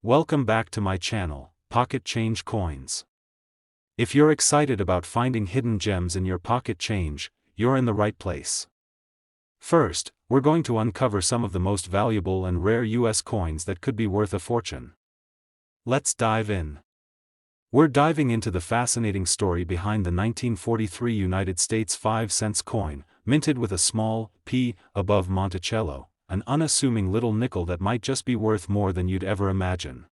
Welcome back to my channel, Pocket Change Coins. If you're excited about finding hidden gems in your pocket change, you're in the right place. First, we're going to uncover some of the most valuable and rare US coins that could be worth a fortune. Let's dive in. We're diving into the fascinating story behind the 1943 United States 5-cent coin, minted with a small P above Monticello, an unassuming little nickel that might just be worth more than you'd ever imagine.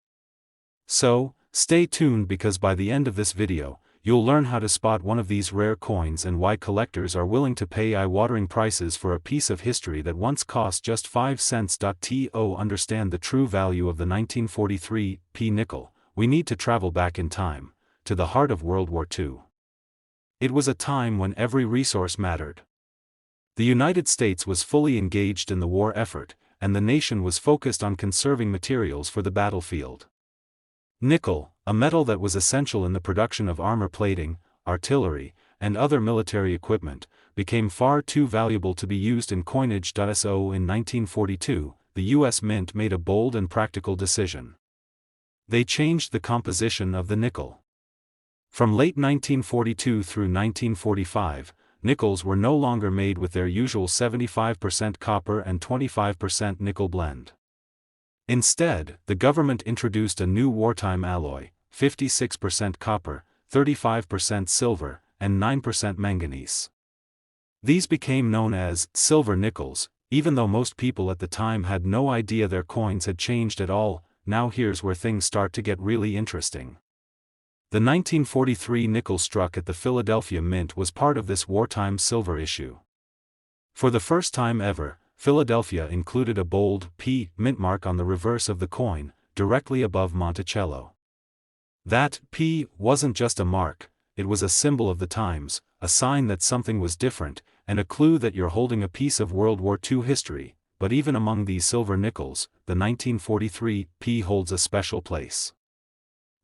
So, stay tuned because by the end of this video, you'll learn how to spot one of these rare coins and why collectors are willing to pay eye-watering prices for a piece of history that once cost just 5 cents. To understand the true value of the 1943 P nickel, we need to travel back in time, to the heart of World War II. It was a time when every resource mattered. The United States was fully engaged in the war effort, and the nation was focused on conserving materials for the battlefield. Nickel, a metal that was essential in the production of armor plating, artillery, and other military equipment, became far too valuable to be used in coinage. So in 1942, the U.S. Mint made a bold and practical decision. They changed the composition of the nickel. From late 1942 through 1945, nickels were no longer made with their usual 75% copper and 25% nickel blend. Instead, the government introduced a new wartime alloy, 56% copper, 35% silver, and 9% manganese. These became known as silver nickels, even though most people at the time had no idea their coins had changed at all. Now here's where things start to get really interesting. The 1943 nickel struck at the Philadelphia Mint was part of this wartime silver issue. For the first time ever, Philadelphia included a bold P mint mark on the reverse of the coin, directly above Monticello. That P wasn't just a mark, it was a symbol of the times, a sign that something was different, and a clue that you're holding a piece of World War II history. But even among these silver nickels, the 1943 P holds a special place.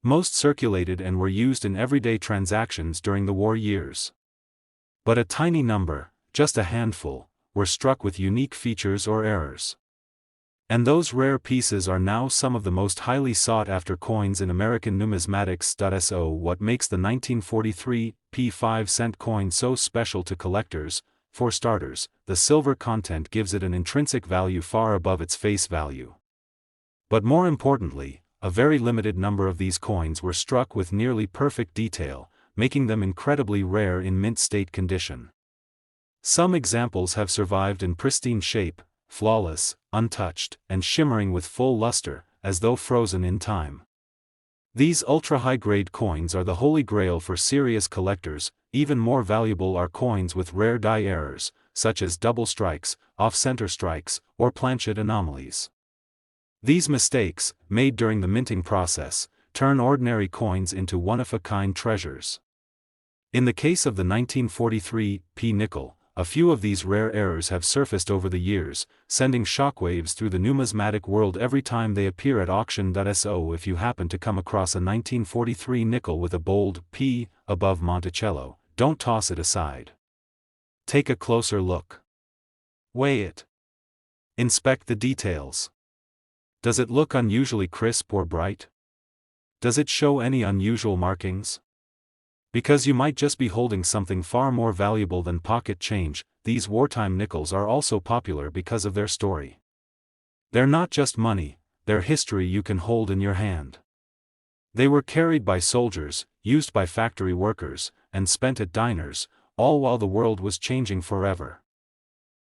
Most circulated and were used in everyday transactions during the war years. But a tiny number, just a handful, were struck with unique features or errors. And those rare pieces are now some of the most highly sought-after coins in American numismatics. So what makes the 1943 P 5-cent coin so special to collectors? For starters, the silver content gives it an intrinsic value far above its face value. But more importantly, a very limited number of these coins were struck with nearly perfect detail, making them incredibly rare in mint state condition. Some examples have survived in pristine shape, flawless, untouched, and shimmering with full luster, as though frozen in time. These ultra-high-grade coins are the holy grail for serious collectors. Even more valuable are coins with rare die errors, such as double strikes, off-center strikes, or planchet anomalies. These mistakes, made during the minting process, turn ordinary coins into one-of-a-kind treasures. In the case of the 1943 P nickel, a few of these rare errors have surfaced over the years, sending shockwaves through the numismatic world every time they appear at auction. So if you happen to come across a 1943 nickel with a bold P above Monticello, don't toss it aside. Take a closer look. Weigh it. Inspect the details. Does it look unusually crisp or bright? Does it show any unusual markings? Because you might just be holding something far more valuable than pocket change, these wartime nickels are also popular because of their story. They're not just money, they're history you can hold in your hand. They were carried by soldiers, used by factory workers, and spent at diners, all while the world was changing forever.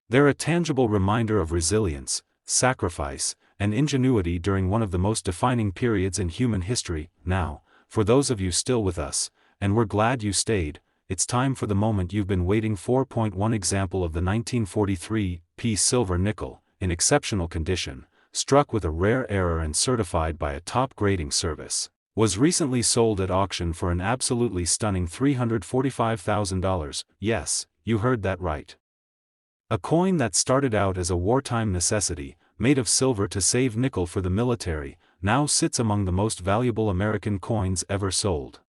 They're a tangible reminder of resilience, sacrifice, and ingenuity during one of the most defining periods in human history. Now, for those of you still with us, and we're glad you stayed, it's time for the moment you've been waiting for. One example of the 1943 P silver nickel, in exceptional condition, struck with a rare error and certified by a top grading service, was recently sold at auction for an absolutely stunning $345,000. Yes, you heard that right. A coin that started out as a wartime necessity, made of silver to save nickel for the military, now sits among the most valuable American coins ever sold.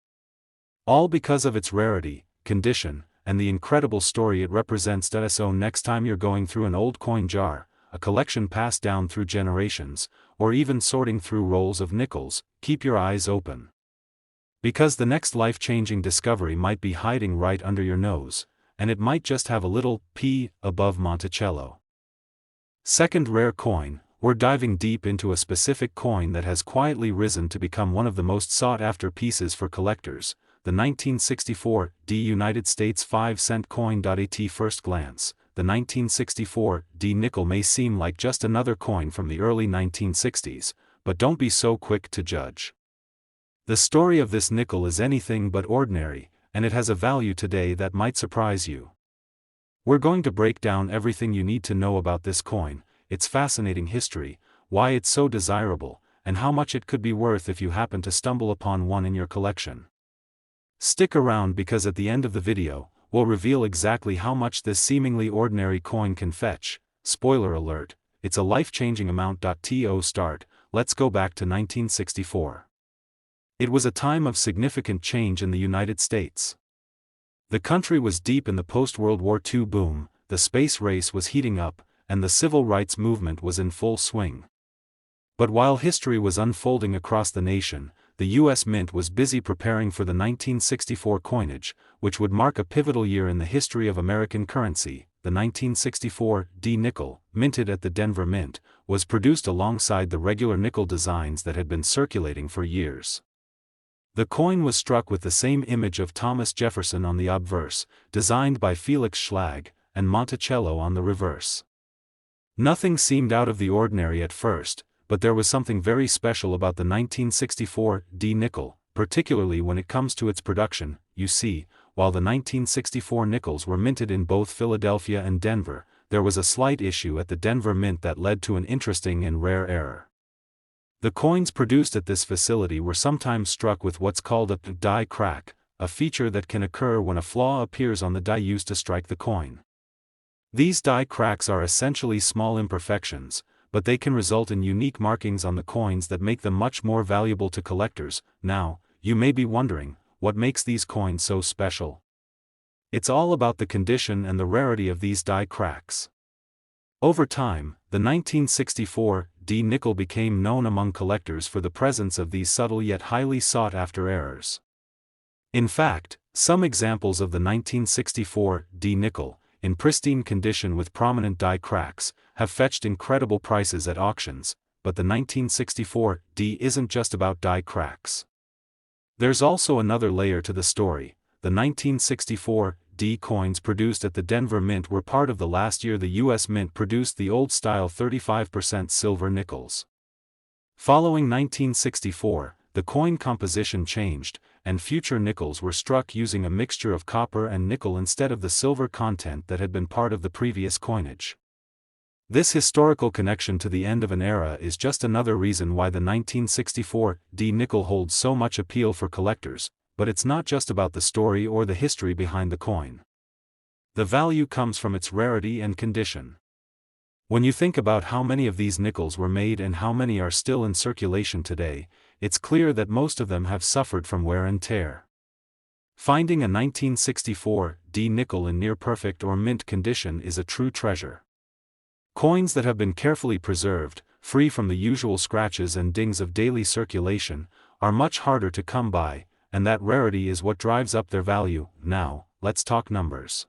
All because of its rarity, condition, and the incredible story it represents. So next time you're going through an old coin jar, a collection passed down through generations, or even sorting through rolls of nickels, keep your eyes open. Because the next life-changing discovery might be hiding right under your nose, and it might just have a little P above Monticello. Second rare coin, we're diving deep into a specific coin that has quietly risen to become one of the most sought-after pieces for collectors, the 1964 D United States 5-cent coin. At first glance, the 1964 D nickel may seem like just another coin from the early 1960s, but don't be so quick to judge. The story of this nickel is anything but ordinary, and it has a value today that might surprise you. We're going to break down everything you need to know about this coin, its fascinating history, why it's so desirable, and how much it could be worth if you happen to stumble upon one in your collection. Stick around because at the end of the video, we'll reveal exactly how much this seemingly ordinary coin can fetch. Spoiler alert, it's a life-changing amount. To start, let's go back to 1964. It was a time of significant change in the United States. The country was deep in the post-World War II boom, the space race was heating up, and the civil rights movement was in full swing. But while history was unfolding across the nation, the U.S. Mint was busy preparing for the 1964 coinage, which would mark a pivotal year in the history of American currency. The 1964 D nickel, minted at the Denver Mint, was produced alongside the regular nickel designs that had been circulating for years. The coin was struck with the same image of Thomas Jefferson on the obverse, designed by Felix Schlag, and Monticello on the reverse. Nothing seemed out of the ordinary at first, but there was something very special about the 1964 D nickel, particularly when it comes to its production. You see, while the 1964 nickels were minted in both Philadelphia and Denver, there was a slight issue at the Denver Mint that led to an interesting and rare error. The coins produced at this facility were sometimes struck with what's called a die crack, a feature that can occur when a flaw appears on the die used to strike the coin. These die cracks are essentially small imperfections, but they can result in unique markings on the coins that make them much more valuable to collectors. Now, you may be wondering, what makes these coins so special? It's all about the condition and the rarity of these die cracks. Over time, the 1964 D nickel became known among collectors for the presence of these subtle yet highly sought-after errors. In fact, some examples of the 1964 D nickel, in pristine condition with prominent die cracks, have fetched incredible prices at auctions, but the 1964 D isn't just about die cracks. There's also another layer to the story. The 1964 D coins produced at the Denver Mint were part of the last year the U.S. Mint produced the old-style 35% silver nickels. Following 1964, the coin composition changed, and future nickels were struck using a mixture of copper and nickel instead of the silver content that had been part of the previous coinage. This historical connection to the end of an era is just another reason why the 1964 D nickel holds so much appeal for collectors, but it's not just about the story or the history behind the coin. The value comes from its rarity and condition. When you think about how many of these nickels were made and how many are still in circulation today, it's clear that most of them have suffered from wear and tear. Finding a 1964 D nickel in near-perfect or mint condition is a true treasure. Coins that have been carefully preserved, free from the usual scratches and dings of daily circulation, are much harder to come by, and that rarity is what drives up their value. Now, let's talk numbers.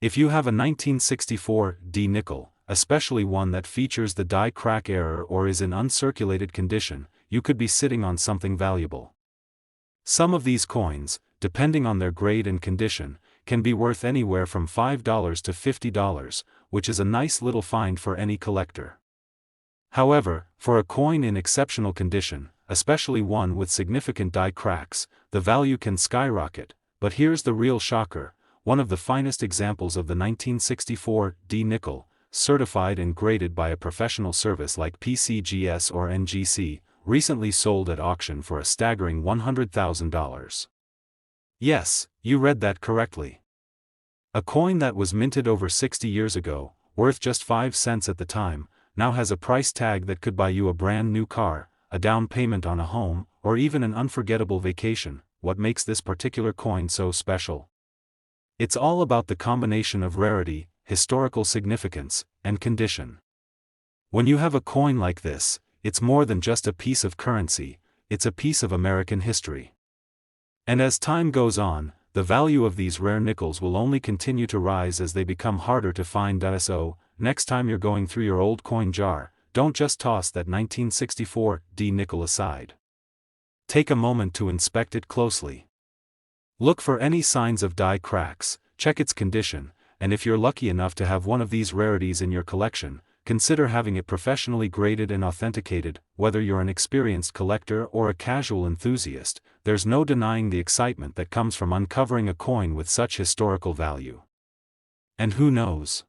If you have a 1964 D nickel, especially one that features the die crack error or is in uncirculated condition, you could be sitting on something valuable. Some of these coins, depending on their grade and condition, can be worth anywhere from $5 to $50, which is a nice little find for any collector. However, for a coin in exceptional condition, especially one with significant die cracks, the value can skyrocket. But here's the real shocker: one of the finest examples of the 1964 D nickel, certified and graded by a professional service like PCGS or NGC, recently sold at auction for a staggering $100,000. Yes, you read that correctly. A coin that was minted over 60 years ago, worth just 5 cents at the time, now has a price tag that could buy you a brand new car, a down payment on a home, or even an unforgettable vacation. What makes this particular coin so special? It's all about the combination of rarity, historical significance, and condition. When you have a coin like this, it's more than just a piece of currency, it's a piece of American history. And as time goes on, the value of these rare nickels will only continue to rise as they become harder to find. So, next time you're going through your old coin jar, don't just toss that 1964 D nickel aside. Take a moment to inspect it closely. Look for any signs of die cracks, check its condition, and if you're lucky enough to have one of these rarities in your collection, consider having it professionally graded and authenticated. Whether you're an experienced collector or a casual enthusiast, there's no denying the excitement that comes from uncovering a coin with such historical value. And who knows?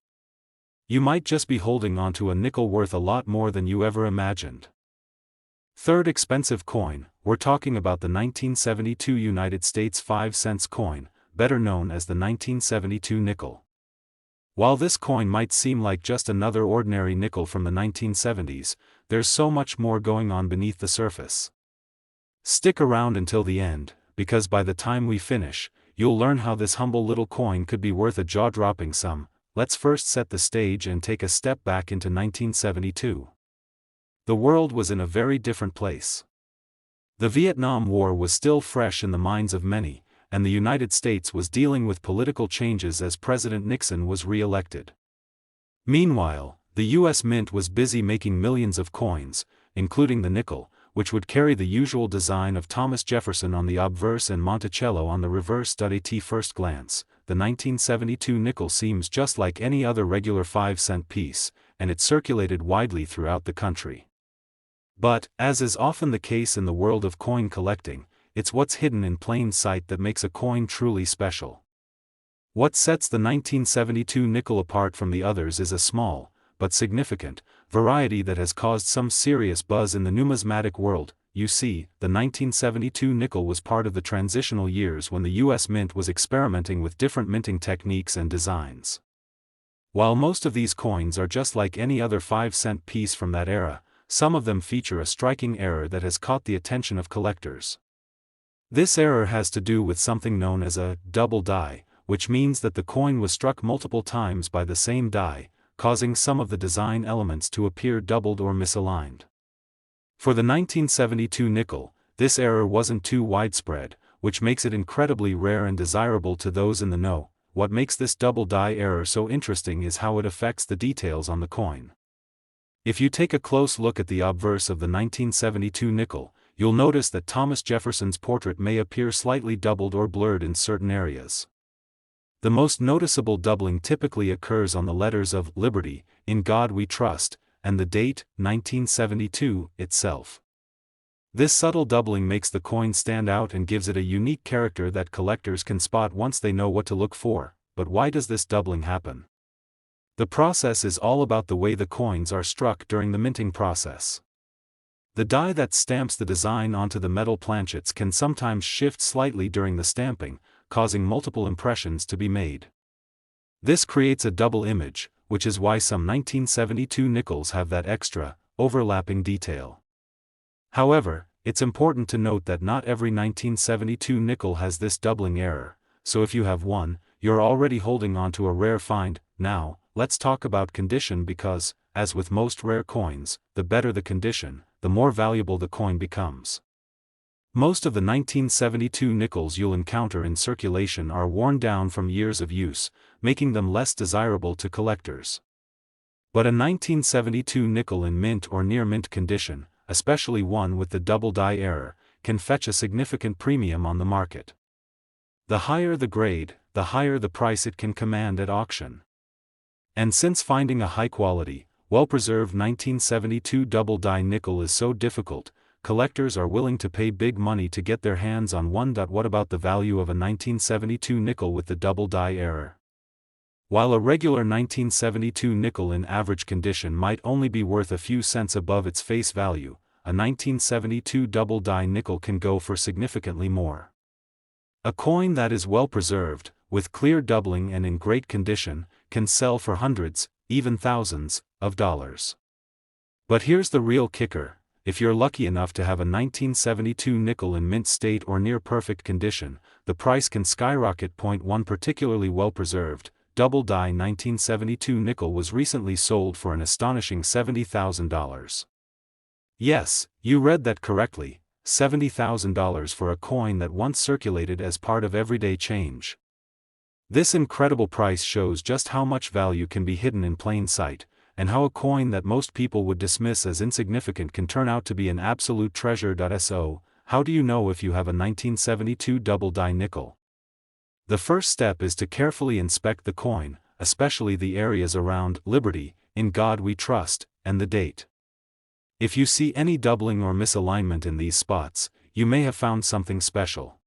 You might just be holding onto a nickel worth a lot more than you ever imagined. Third expensive coin, we're talking about the 1972 United States 5-cent coin, better known as the 1972 nickel. While this coin might seem like just another ordinary nickel from the 1970s, there's so much more going on beneath the surface. Stick around until the end, because by the time we finish, you'll learn how this humble little coin could be worth a jaw-dropping sum. Let's first set the stage and take a step back into 1972. The world was in a very different place. The Vietnam War was still fresh in the minds of many, and the United States was dealing with political changes as President Nixon was re-elected. Meanwhile, the U.S. Mint was busy making millions of coins, including the nickel, which would carry the usual design of Thomas Jefferson on the obverse and Monticello on the reverse. At first glance, the 1972 nickel seems just like any other regular 5-cent piece, and it circulated widely throughout the country. But, as is often the case in the world of coin collecting, it's what's hidden in plain sight that makes a coin truly special. What sets the 1972 nickel apart from the others is a small, but significant, variety that has caused some serious buzz in the numismatic world. You see, the 1972 nickel was part of the transitional years when the U.S. Mint was experimenting with different minting techniques and designs. While most of these coins are just like any other 5-cent piece from that era, some of them feature a striking error that has caught the attention of collectors. This error has to do with something known as a double die, which means that the coin was struck multiple times by the same die, causing some of the design elements to appear doubled or misaligned. For the 1972 nickel, this error wasn't too widespread, which makes it incredibly rare and desirable to those in the know. What makes this double die error so interesting is how it affects the details on the coin. If you take a close look at the obverse of the 1972 nickel, you'll notice that Thomas Jefferson's portrait may appear slightly doubled or blurred in certain areas. The most noticeable doubling typically occurs on the letters of Liberty, In God We Trust, and the date, 1972, itself. This subtle doubling makes the coin stand out and gives it a unique character that collectors can spot once they know what to look for. But why does this doubling happen? The process is all about the way the coins are struck during the minting process. The die that stamps the design onto the metal planchets can sometimes shift slightly during the stamping, causing multiple impressions to be made. This creates a double image, which is why some 1972 nickels have that extra, overlapping detail. However, it's important to note that not every 1972 nickel has this doubling error, so if you have one, you're already holding onto a rare find. Now, let's talk about condition because, as with most rare coins, the better the condition, the more valuable the coin becomes. Most of the 1972 nickels you'll encounter in circulation are worn down from years of use, making them less desirable to collectors. But a 1972 nickel in mint or near mint condition, especially one with the double die error, can fetch a significant premium on the market. The higher the grade, the higher the price it can command at auction. And since finding a high-quality, well-preserved 1972 double-die nickel is so difficult, collectors are willing to pay big money to get their hands on one. What about the value of a 1972 nickel with the double-die error? While a regular 1972 nickel in average condition might only be worth a few cents above its face value, a 1972 double-die nickel can go for significantly more. A coin that is well-preserved, with clear doubling and in great condition, can sell for hundreds, even thousands, of dollars. But here's the real kicker: if you're lucky enough to have a 1972 nickel in mint state or near perfect condition, the price can skyrocket. One particularly well-preserved, double die 1972 nickel was recently sold for an astonishing $70,000. Yes, you read that correctly, $70,000 for a coin that once circulated as part of everyday change. This incredible price shows just how much value can be hidden in plain sight, and how a coin that most people would dismiss as insignificant can turn out to be an absolute treasure. So, how do you know if you have a 1972 double die nickel? The first step is to carefully inspect the coin, especially the areas around Liberty, In God We Trust, and the date. If you see any doubling or misalignment in these spots, you may have found something special.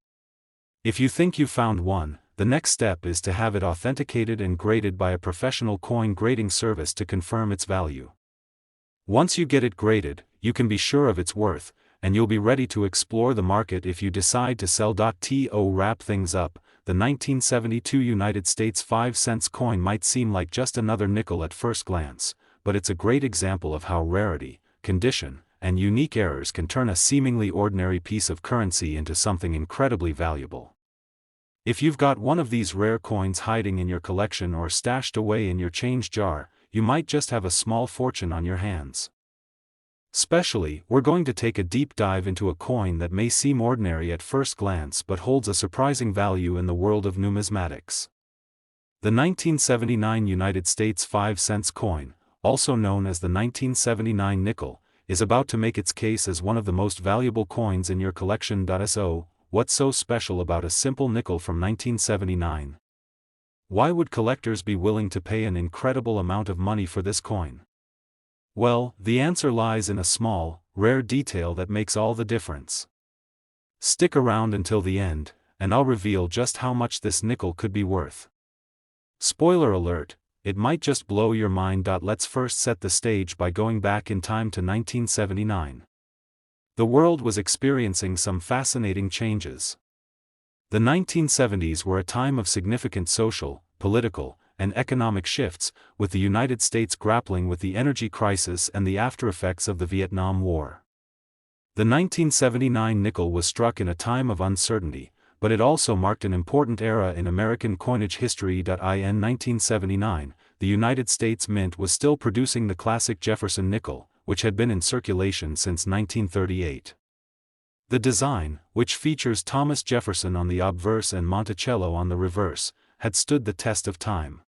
If you think you found one, the next step is to have it authenticated and graded by a professional coin grading service to confirm its value. Once you get it graded, you can be sure of its worth, and you'll be ready to explore the market if you decide to sell. To wrap things up, the 1972 United States 5-cent coin might seem like just another nickel at first glance, but it's a great example of how rarity, condition, and unique errors can turn a seemingly ordinary piece of currency into something incredibly valuable. If you've got one of these rare coins hiding in your collection or stashed away in your change jar, you might just have a small fortune on your hands. Especially, we're going to take a deep dive into a coin that may seem ordinary at first glance but holds a surprising value in the world of numismatics. The 1979 United States 5-cent coin, also known as the 1979 nickel, is about to make its case as one of the most valuable coins in your collection. So, what's so special about a simple nickel from 1979? Why would collectors be willing to pay an incredible amount of money for this coin? Well, the answer lies in a small, rare detail that makes all the difference. Stick around until the end, and I'll reveal just how much this nickel could be worth. Spoiler alert, it might just blow your mind. Let's first set the stage by going back in time to 1979. The world was experiencing some fascinating changes. The 1970s were a time of significant social, political, and economic shifts, with the United States grappling with the energy crisis and the aftereffects of the Vietnam War. The 1979 nickel was struck in a time of uncertainty, but it also marked an important era in American coinage history. In 1979, the United States Mint was still producing the classic Jefferson nickel, which had been in circulation since 1938. The design, which features Thomas Jefferson on the obverse and Monticello on the reverse, had stood the test of time.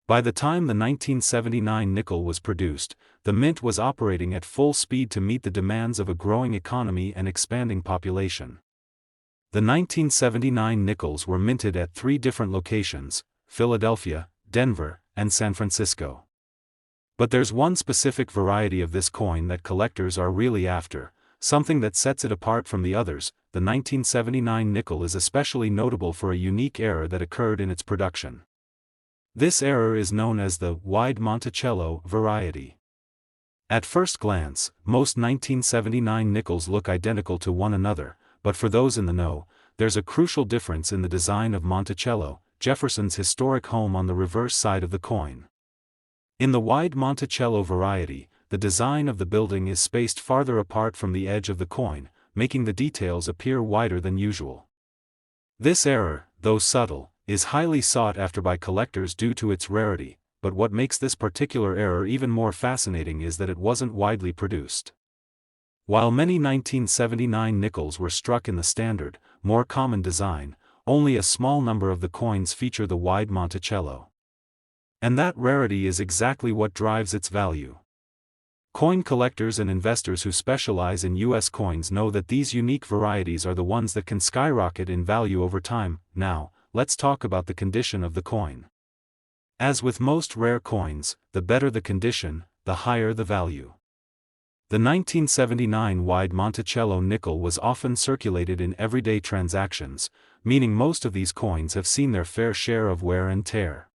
By the time the 1979 nickel was produced, the mint was operating at full speed to meet the demands of a growing economy and expanding population. The 1979 nickels were minted at 3 different locations: Philadelphia, Denver, and San Francisco. But there's one specific variety of this coin that collectors are really after, something that sets it apart from the others. The 1979 nickel is especially notable for a unique error that occurred in its production. This error is known as the wide Monticello variety. At first glance, most 1979 nickels look identical to one another, but for those in the know, there's a crucial difference in the design of Monticello, Jefferson's historic home on the reverse side of the coin. In the wide Monticello variety, the design of the building is spaced farther apart from the edge of the coin, making the details appear wider than usual. This error, though subtle, is highly sought after by collectors due to its rarity, but what makes this particular error even more fascinating is that it wasn't widely produced. While many 1979 nickels were struck in the standard, more common design, only a small number of the coins feature the wide Monticello. And that rarity is exactly what drives its value. Coin collectors and investors who specialize in U.S. coins know that these unique varieties are the ones that can skyrocket in value over time. Now, let's talk about the condition of the coin. As with most rare coins, the better the condition, the higher the value. The 1979 wide Monticello nickel was often circulated in everyday transactions, meaning most of these coins have seen their fair share of wear and tear.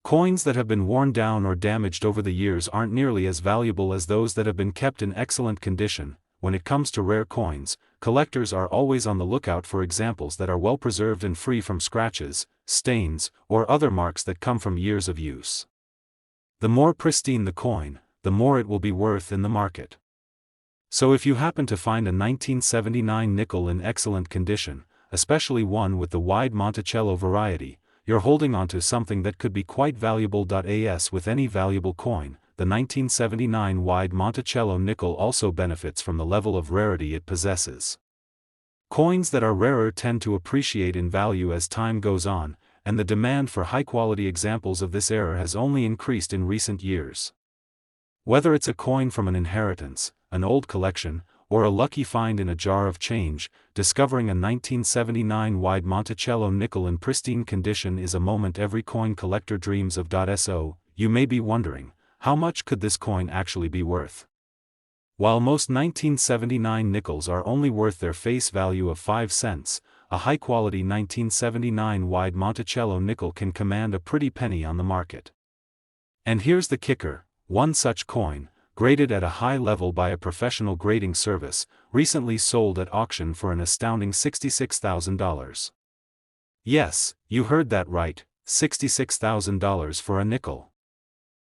Coins that have been worn down or damaged over the years aren't nearly as valuable as those that have been kept in excellent condition. When it comes to rare coins, collectors are always on the lookout for examples that are well preserved and free from scratches, stains, or other marks that come from years of use. The more pristine the coin, the more it will be worth in the market. So if you happen to find a 1979 nickel in excellent condition, especially one with the wide Monticello variety, you're holding onto something that could be quite valuable. As with any valuable coin, the 1979 wide Monticello nickel also benefits from the level of rarity it possesses. Coins that are rarer tend to appreciate in value as time goes on, and the demand for high-quality examples of this era has only increased in recent years. Whether it's a coin from an inheritance, an old collection, or a lucky find in a jar of change, discovering a 1979 wide Monticello nickel in pristine condition is a moment every coin collector dreams of. So, you may be wondering, how much could this coin actually be worth? While most 1979 nickels are only worth their face value of 5 cents, a high-quality 1979 wide Monticello nickel can command a pretty penny on the market. And here's the kicker: one such coin, graded at a high level by a professional grading service, recently sold at auction for an astounding $66,000. Yes, you heard that right, $66,000 for a nickel.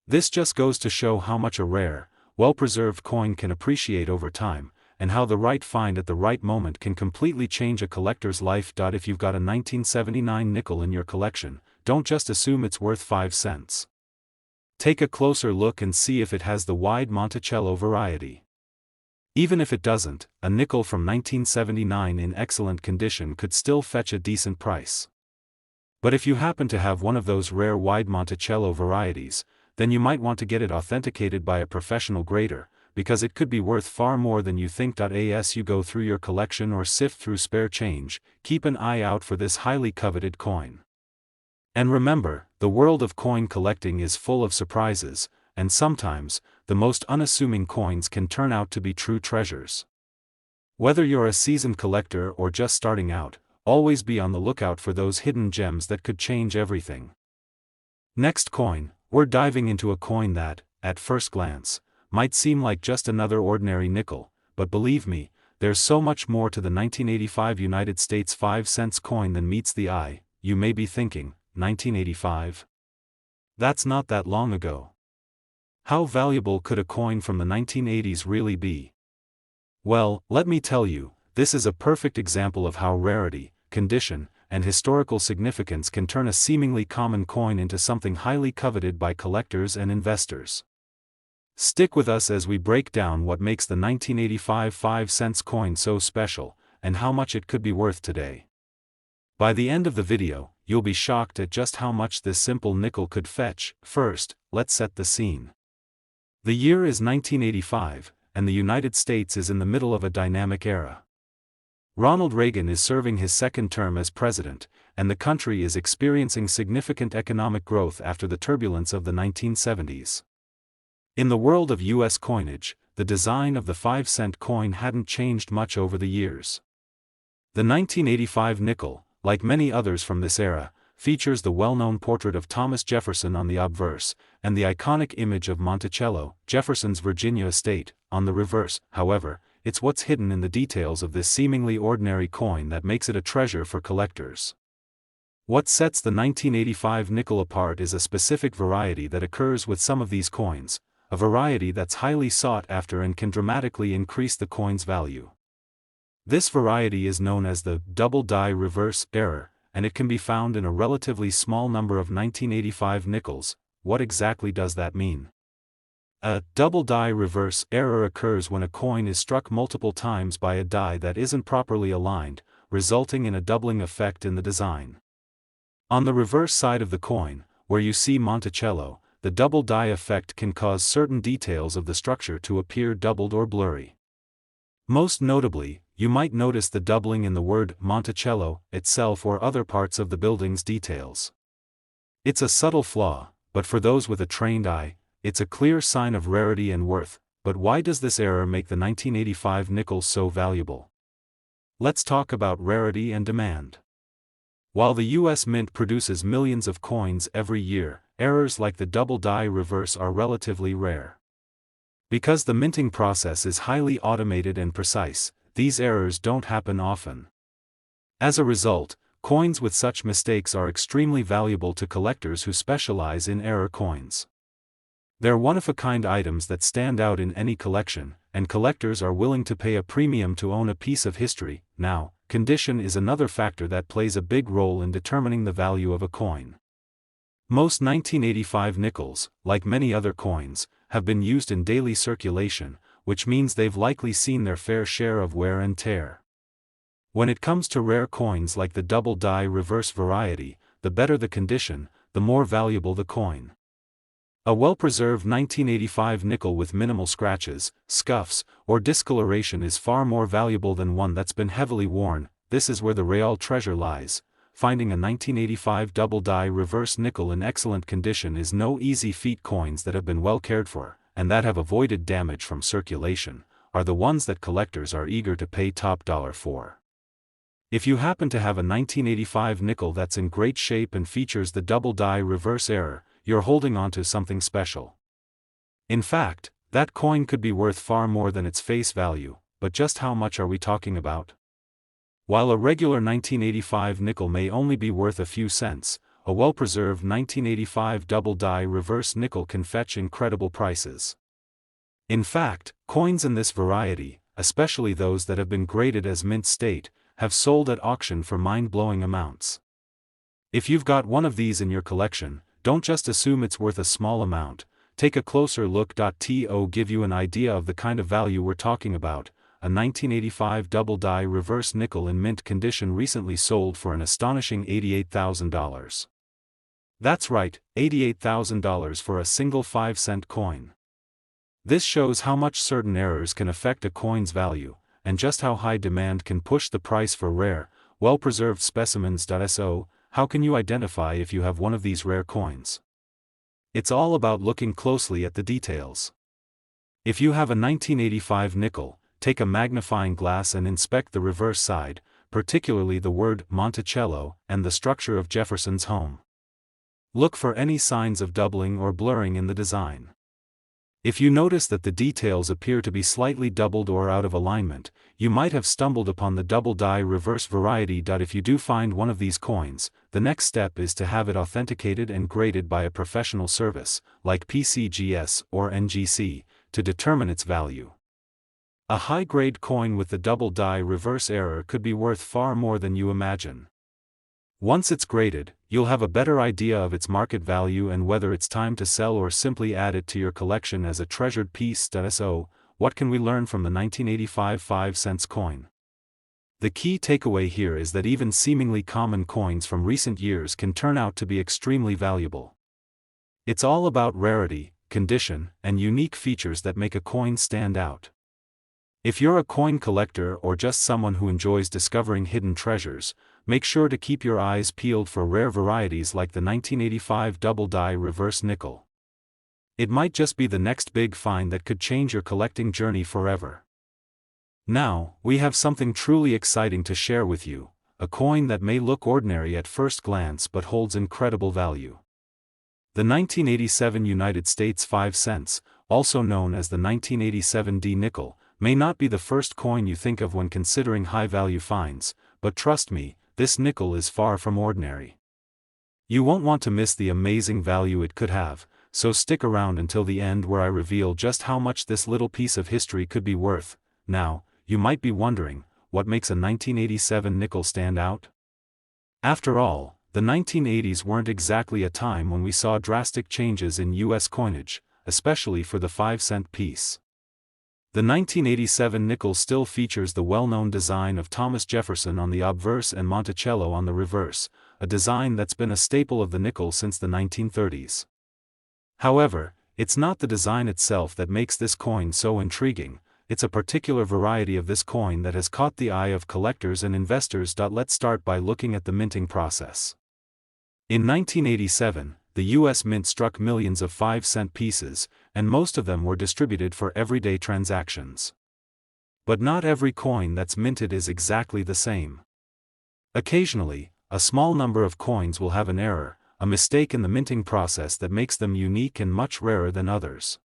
This just goes to show how much a rare, well-preserved coin can appreciate over time, and how the right find at the right moment can completely change a collector's life. If you've got a 1979 nickel in your collection, don't just assume it's worth 5 cents. Take a closer look and see if it has the wide Monticello variety. Even if it doesn't, a nickel from 1979 in excellent condition could still fetch a decent price. But if you happen to have one of those rare wide Monticello varieties, then you might want to get it authenticated by a professional grader, because it could be worth far more than you think. As you go through your collection or sift through spare change, keep an eye out for this highly coveted coin. And remember, the world of coin collecting is full of surprises, and sometimes, the most unassuming coins can turn out to be true treasures. Whether you're a seasoned collector or just starting out, always be on the lookout for those hidden gems that could change everything. Next coin, we're diving into a coin that, at first glance, might seem like just another ordinary nickel, but believe me, there's so much more to the 1985 United States 5 cents coin than meets the eye. You may be thinking, 1985? That's not that long ago. How valuable could a coin from the 1980s really be? Well, let me tell you, this is a perfect example of how rarity, condition, and historical significance can turn a seemingly common coin into something highly coveted by collectors and investors. Stick with us as we break down what makes the 1985 5 cents coin so special, and how much it could be worth today. By the end of the video, you'll be shocked at just how much this simple nickel could fetch. First, let's set the scene. The year is 1985, and the United States is in the middle of a dynamic era. Ronald Reagan is serving his second term as president, and the country is experiencing significant economic growth after the turbulence of the 1970s. In the world of U.S. coinage, the design of the 5-cent coin hadn't changed much over the years. The 1985 nickel, like many others from this era, features the well-known portrait of Thomas Jefferson on the obverse, and the iconic image of Monticello, Jefferson's Virginia estate, on the reverse. However, it's what's hidden in the details of this seemingly ordinary coin that makes it a treasure for collectors. What sets the 1985 nickel apart is a specific variety that occurs with some of these coins, a variety that's highly sought after and can dramatically increase the coin's value. This variety is known as the double die reverse error, and it can be found in a relatively small number of 1985 nickels. What exactly does that mean? A double die reverse error occurs when a coin is struck multiple times by a die that isn't properly aligned, resulting in a doubling effect in the design. On the reverse side of the coin, where you see Monticello, the double die effect can cause certain details of the structure to appear doubled or blurry. Most notably, you might notice the doubling in the word Monticello itself or other parts of the building's details. It's a subtle flaw, but for those with a trained eye, it's a clear sign of rarity and worth. But why does this error make the 1985 nickel so valuable? Let's talk about rarity and demand. While the U.S. Mint produces millions of coins every year, errors like the double die reverse are relatively rare. Because the minting process is highly automated and precise, these errors don't happen often. As a result, coins with such mistakes are extremely valuable to collectors who specialize in error coins. They're one-of-a-kind items that stand out in any collection, and collectors are willing to pay a premium to own a piece of history. Now, condition is another factor that plays a big role in determining the value of a coin. Most 1985 nickels, like many other coins, have been used in daily circulation, which means they've likely seen their fair share of wear and tear. When it comes to rare coins like the double die reverse variety, the better the condition, the more valuable the coin. A well-preserved 1985 nickel with minimal scratches, scuffs, or discoloration is far more valuable than one that's been heavily worn. This is where the real treasure lies. Finding a 1985 double die reverse nickel in excellent condition is no easy feat. Coins that have been well cared for, and that have avoided damage from circulation, are the ones that collectors are eager to pay top dollar for. If you happen to have a 1985 nickel that's in great shape and features the double die reverse error, you're holding on to something special. In fact, that coin could be worth far more than its face value, but just how much are we talking about? While a regular 1985 nickel may only be worth a few cents, a well-preserved 1985 double die reverse nickel can fetch incredible prices. In fact, coins in this variety, especially those that have been graded as mint state, have sold at auction for mind-blowing amounts. If you've got one of these in your collection, don't just assume it's worth a small amount. Take a closer look. To give you an idea of the kind of value we're talking about, a 1985 double die reverse nickel in mint condition recently sold for an astonishing $88,000. That's right, $88,000 for a single 5-cent coin. This shows how much certain errors can affect a coin's value, and just how high demand can push the price for rare, well-preserved specimens. So, how can you identify if you have one of these rare coins? It's all about looking closely at the details. If you have a 1985 nickel, take a magnifying glass and inspect the reverse side, particularly the word Monticello and the structure of Jefferson's home. Look for any signs of doubling or blurring in the design. If you notice that the details appear to be slightly doubled or out of alignment, you might have stumbled upon the double die reverse variety. If you do find one of these coins, the next step is to have it authenticated and graded by a professional service, like PCGS or NGC, to determine its value. A high-grade coin with the double die reverse error could be worth far more than you imagine. Once it's graded, you'll have a better idea of its market value and whether it's time to sell or simply add it to your collection as a treasured piece. So, what can we learn from the 1985 5-cent coin? The key takeaway here is that even seemingly common coins from recent years can turn out to be extremely valuable. It's all about rarity, condition, and unique features that make a coin stand out. If you're a coin collector or just someone who enjoys discovering hidden treasures, make sure to keep your eyes peeled for rare varieties like the 1985 double die reverse nickel. It might just be the next big find that could change your collecting journey forever. Now, we have something truly exciting to share with you, a coin that may look ordinary at first glance but holds incredible value. The 1987 United States 5 cents, also known as the 1987 D nickel, may not be the first coin you think of when considering high-value finds, but trust me, this nickel is far from ordinary. You won't want to miss the amazing value it could have, so stick around until the end where I reveal just how much this little piece of history could be worth. Now, you might be wondering, what makes a 1987 nickel stand out? After all, the 1980s weren't exactly a time when we saw drastic changes in U.S. coinage, especially for the 5-cent piece. The 1987 nickel still features the well-known design of Thomas Jefferson on the obverse and Monticello on the reverse, a design that's been a staple of the nickel since the 1930s. However, it's not the design itself that makes this coin so intriguing, it's a particular variety of this coin that has caught the eye of collectors and investors. Let's start by looking at the minting process. In 1987, the U.S. Mint struck millions of 5-cent pieces, and most of them were distributed for everyday transactions. But not every coin that's minted is exactly the same. Occasionally, a small number of coins will have an error, a mistake in the minting process that makes them unique and much rarer than others.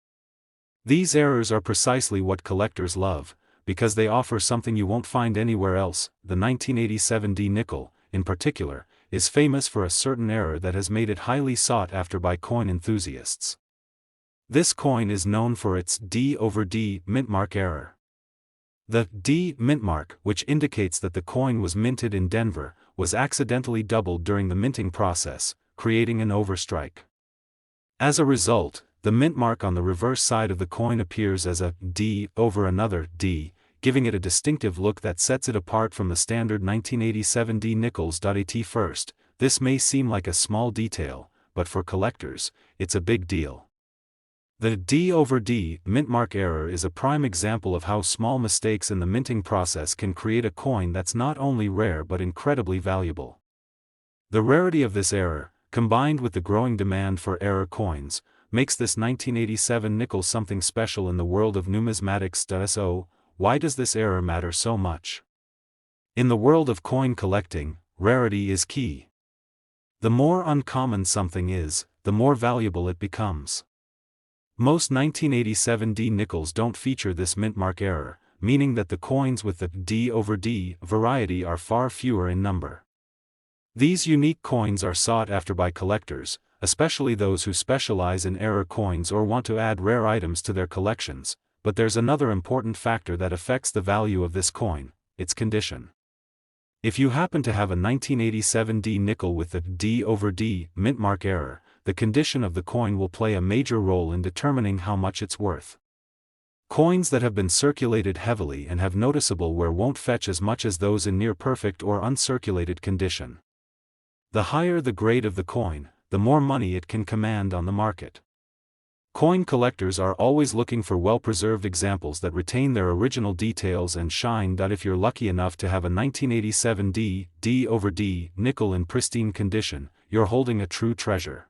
These errors are precisely what collectors love, because they offer something you won't find anywhere else. The 1987 D nickel, in particular, is famous for a certain error that has made it highly sought after by coin enthusiasts. This coin is known for its D/D mint mark error. The D mint mark, which indicates that the coin was minted in Denver, was accidentally doubled during the minting process, creating an overstrike. As a result, the mint mark on the reverse side of the coin appears as a D over another D, giving it a distinctive look that sets it apart from the standard 1987 D nickels. At first, this may seem like a small detail, but for collectors, it's a big deal. The D over D mint mark error is a prime example of how small mistakes in the minting process can create a coin that's not only rare but incredibly valuable. The rarity of this error, combined with the growing demand for error coins, makes this 1987 nickel something special in the world of numismatics. So, why does this error matter so much? In the world of coin collecting, rarity is key. The more uncommon something is, the more valuable it becomes. Most 1987 D nickels don't feature this mint mark error, meaning that the coins with the D over D variety are far fewer in number. These unique coins are sought after by collectors, especially those who specialize in error coins or want to add rare items to their collections, but there's another important factor that affects the value of this coin: its condition. If you happen to have a 1987 D nickel with the D over D mint mark error, the condition of the coin will play a major role in determining how much it's worth. Coins that have been circulated heavily and have noticeable wear won't fetch as much as those in near-perfect or uncirculated condition. The higher the grade of the coin, the more money it can command on the market. Coin collectors are always looking for well-preserved examples that retain their original details and shine. If you're lucky enough to have a 1987 D over D nickel in pristine condition, you're holding a true treasure.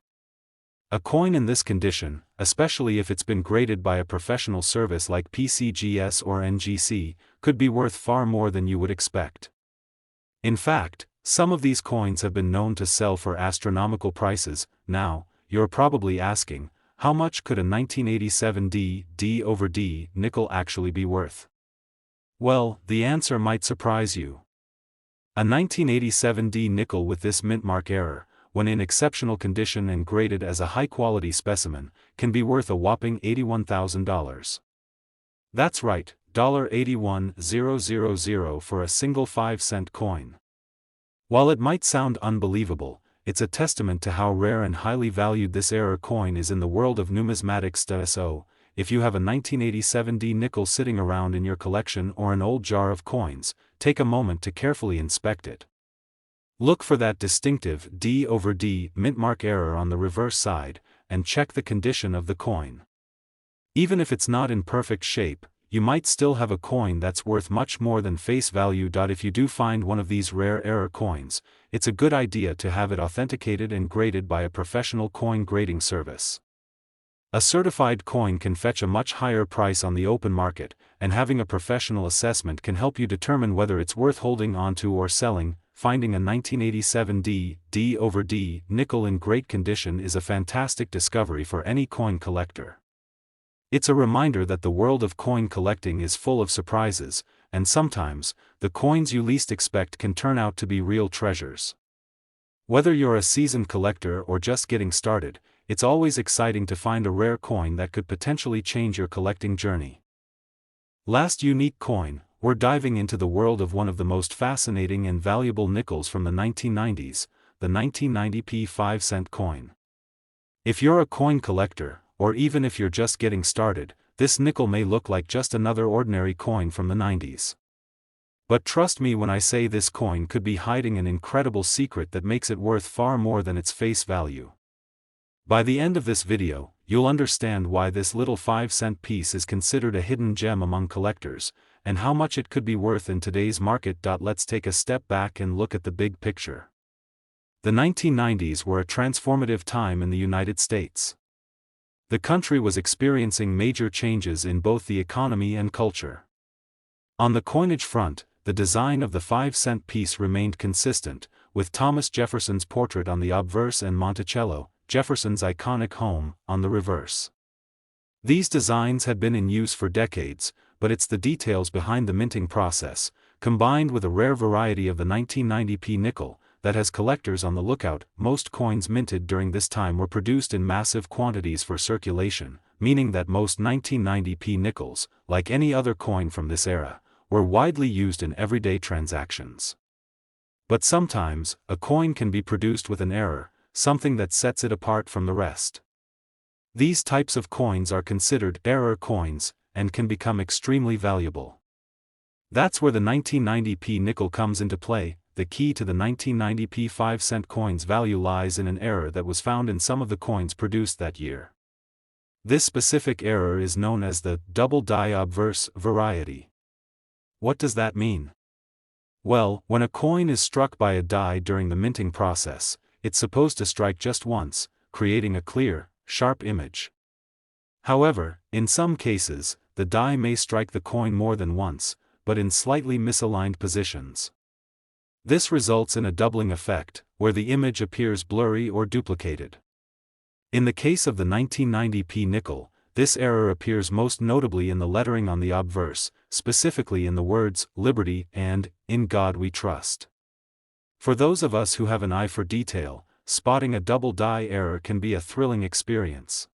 A coin in this condition, especially if it's been graded by a professional service like PCGS or NGC, could be worth far more than you would expect. In fact, some of these coins have been known to sell for astronomical prices. Now, you're probably asking, how much could a 1987 D over D nickel actually be worth? Well, the answer might surprise you. A 1987 D nickel with this mint mark error, when in exceptional condition and graded as a high-quality specimen, can be worth a whopping $81,000. That's right, $81,000 for a single 5-cent coin. While it might sound unbelievable, it's a testament to how rare and highly valued this error coin is in the world of numismatics. So, if you have a 1987 D nickel sitting around in your collection or an old jar of coins, take a moment to carefully inspect it. Look for that distinctive D over D mint mark error on the reverse side, and check the condition of the coin. Even if it's not in perfect shape, you might still have a coin that's worth much more than face value. If you do find one of these rare error coins, it's a good idea to have it authenticated and graded by a professional coin grading service. A certified coin can fetch a much higher price on the open market, and having a professional assessment can help you determine whether it's worth holding onto or selling. Finding a 1987 D over D nickel in great condition is a fantastic discovery for any coin collector. It's a reminder that the world of coin collecting is full of surprises, and sometimes, the coins you least expect can turn out to be real treasures. Whether you're a seasoned collector or just getting started, it's always exciting to find a rare coin that could potentially change your collecting journey. Last unique coin, we're diving into the world of one of the most fascinating and valuable nickels from the 1990s, the 1990p 5-cent coin. If you're a coin collector, or even if you're just getting started, this nickel may look like just another ordinary coin from the 90s. But trust me when I say this coin could be hiding an incredible secret that makes it worth far more than its face value. By the end of this video, you'll understand why this little 5-cent piece is considered a hidden gem among collectors, and how much it could be worth in today's market. Let's take a step back and look at the big picture. The 1990s were a transformative time in the United States. The country was experiencing major changes in both the economy and culture. On the coinage front, the design of the 5-cent piece remained consistent, with Thomas Jefferson's portrait on the obverse and Monticello, Jefferson's iconic home, on the reverse. These designs had been in use for decades, but it's the details behind the minting process, combined with a rare variety of the 1990p nickel, that has collectors on the lookout. Most coins minted during this time were produced in massive quantities for circulation, meaning that most 1990p nickels, like any other coin from this era, were widely used in everyday transactions. But sometimes, a coin can be produced with an error, something that sets it apart from the rest. These types of coins are considered error coins, and can become extremely valuable. That's where the 1990p nickel comes into play. The key to the 1990p 5-cent coin's value lies in an error that was found in some of the coins produced that year. This specific error is known as the double die obverse variety. What does that mean? Well, when a coin is struck by a die during the minting process, it's supposed to strike just once, creating a clear, sharp image. However, in some cases, the die may strike the coin more than once, but in slightly misaligned positions. This results in a doubling effect, where the image appears blurry or duplicated. In the case of the 1990p nickel, this error appears most notably in the lettering on the obverse, specifically in the words, "Liberty" and "In God We Trust." For those of us who have an eye for detail, spotting a double die error can be a thrilling experience.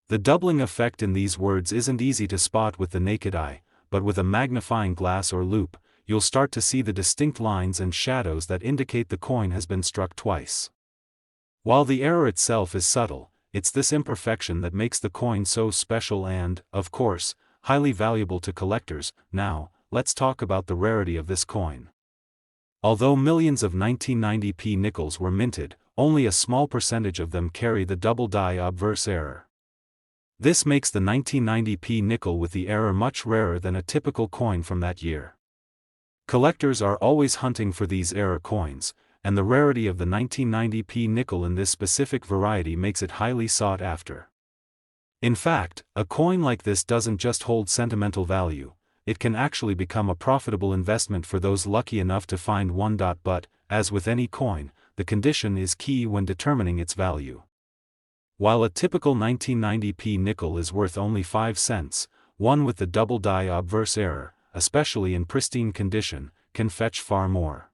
The doubling effect in these words isn't easy to spot with the naked eye, but with a magnifying glass or loupe, you'll start to see the distinct lines and shadows that indicate the coin has been struck twice. While the error itself is subtle, it's this imperfection that makes the coin so special and, of course, highly valuable to collectors. Now, let's talk about the rarity of this coin. Although millions of 1990p nickels were minted, only a small percentage of them carry the double die obverse error. This makes the 1990p nickel with the error much rarer than a typical coin from that year. Collectors are always hunting for these error coins, and the rarity of the 1990p nickel in this specific variety makes it highly sought after. In fact, a coin like this doesn't just hold sentimental value, it can actually become a profitable investment for those lucky enough to find one. But, as with any coin, the condition is key when determining its value. While a typical 1990p nickel is worth only 5 cents, one with the double die obverse error, especially in pristine condition, can fetch far more.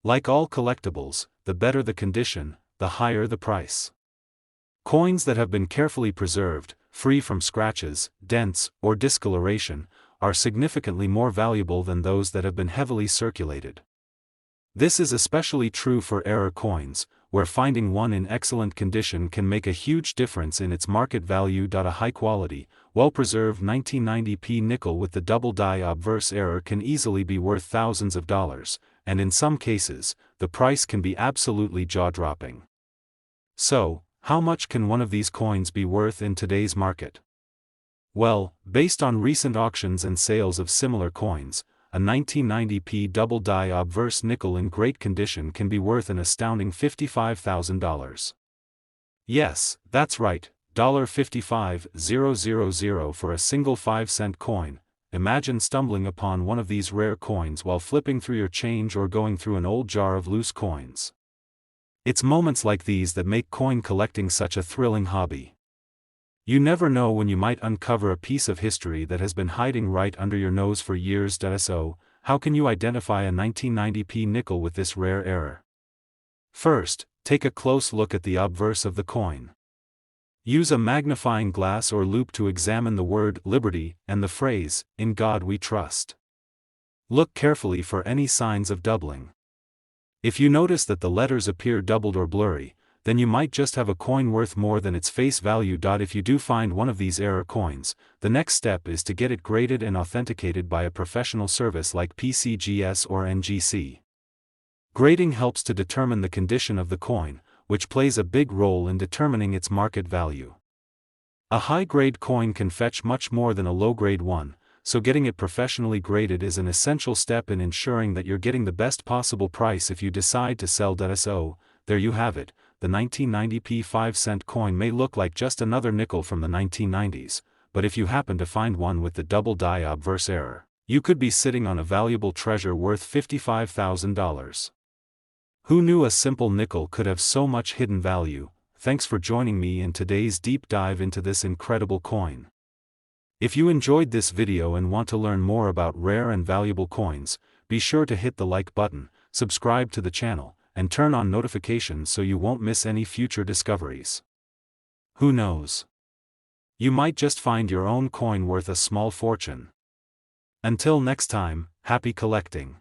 Like all collectibles, the better the condition, the higher the price. Coins that have been carefully preserved, free from scratches, dents, or discoloration, are significantly more valuable than those that have been heavily circulated. This is especially true for error coins, where finding one in excellent condition can make a huge difference in its market value. A high-quality, well-preserved 1990p nickel with the double die obverse error can easily be worth thousands of dollars, and in some cases, the price can be absolutely jaw-dropping. So, how much can one of these coins be worth in today's market? Well, based on recent auctions and sales of similar coins, a 1990p double die obverse nickel in great condition can be worth an astounding $55,000. Yes, that's right, $55,000 for a single 5-cent coin. Imagine stumbling upon one of these rare coins while flipping through your change or going through an old jar of loose coins. It's moments like these that make coin collecting such a thrilling hobby. You never know when you might uncover a piece of history that has been hiding right under your nose for years. So, how can you identify a 1990p nickel with this rare error? First, take a close look at the obverse of the coin. Use a magnifying glass or loupe to examine the word "Liberty" and the phrase, "In God We Trust." Look carefully for any signs of doubling. If you notice that the letters appear doubled or blurry, then you might just have a coin worth more than its face value. If you do find one of these error coins, the next step is to get it graded and authenticated by a professional service like PCGS or NGC. Grading helps to determine the condition of the coin, which plays a big role in determining its market value. A high-grade coin can fetch much more than a low-grade one, so getting it professionally graded is an essential step in ensuring that you're getting the best possible price if you decide to sell. So, there you have it. The 1990p 5-cent coin may look like just another nickel from the 1990s, but if you happen to find one with the double die obverse error, you could be sitting on a valuable treasure worth $55,000. Who knew a simple nickel could have so much hidden value? Thanks for joining me in today's deep dive into this incredible coin. If you enjoyed this video and want to learn more about rare and valuable coins, be sure to hit the like button, subscribe to the channel, and turn on notifications so you won't miss any future discoveries. Who knows? You might just find your own coin worth a small fortune. Until next time, happy collecting.